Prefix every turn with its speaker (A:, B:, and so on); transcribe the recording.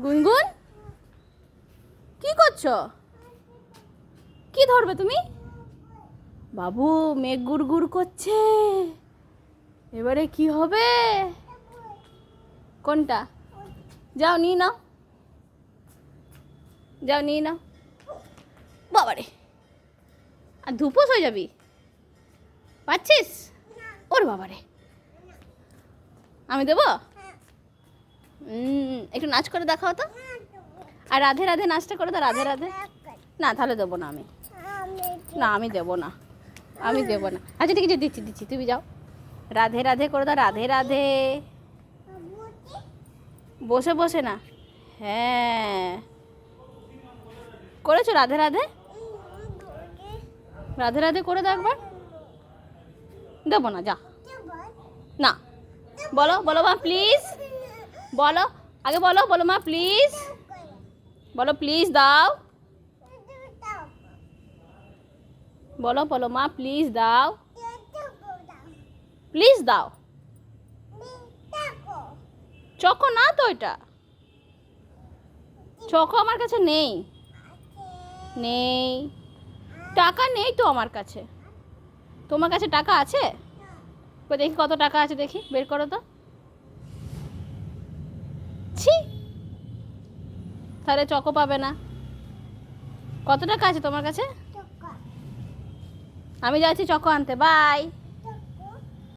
A: গুনগুন কি করছো? কি ধরবে তুমি? বাবু মেঘ গুড় করছে, এবারে কি হবে? কোনটা? যাও নিয়ে নাও, যাও নিয়ে নাও। বাবারে, আর ধুপোস হয়ে যাবি, পাচ্ছিস? ওর বাবারে, আমি দেবো? একটু নাচ করে দেখাও তো। আর রাধে রাধে নাচটা করে দাও, রাধে রাধে। না তাহলে দেবো না আমি, না আমি দেবো না, আমি দেবো না। আচ্ছা ঠিক আছে, দিচ্ছি দিচ্ছি, তুমি যাও। রাধে রাধে করে দাও, রাধে রাধে। বসে বসে না, হ্যাঁ করেছো রাধে রাধে, রাধে রাধে করে দাও একবার। দেবো না, যা। না, বলো বলো মা প্লিজ, বলো আগে, বলো বলো মা প্লিজ, বলো প্লিজ দাও, বলো বলো মা প্লিজ দাও, প্লিজ দাও। চকো না তো, এটা চকো আমার কাছে নেই, নেই টাকা নেই তো আমার কাছে। তোমার কাছে টাকা আছে? দেখি কত টাকা আছে, দেখি বের করো তো। ছি, তাহলে চকো পাবে না। কত টাকা আছে তোমার কাছে? আমি যাচ্ছি চকো আনতে, বাই।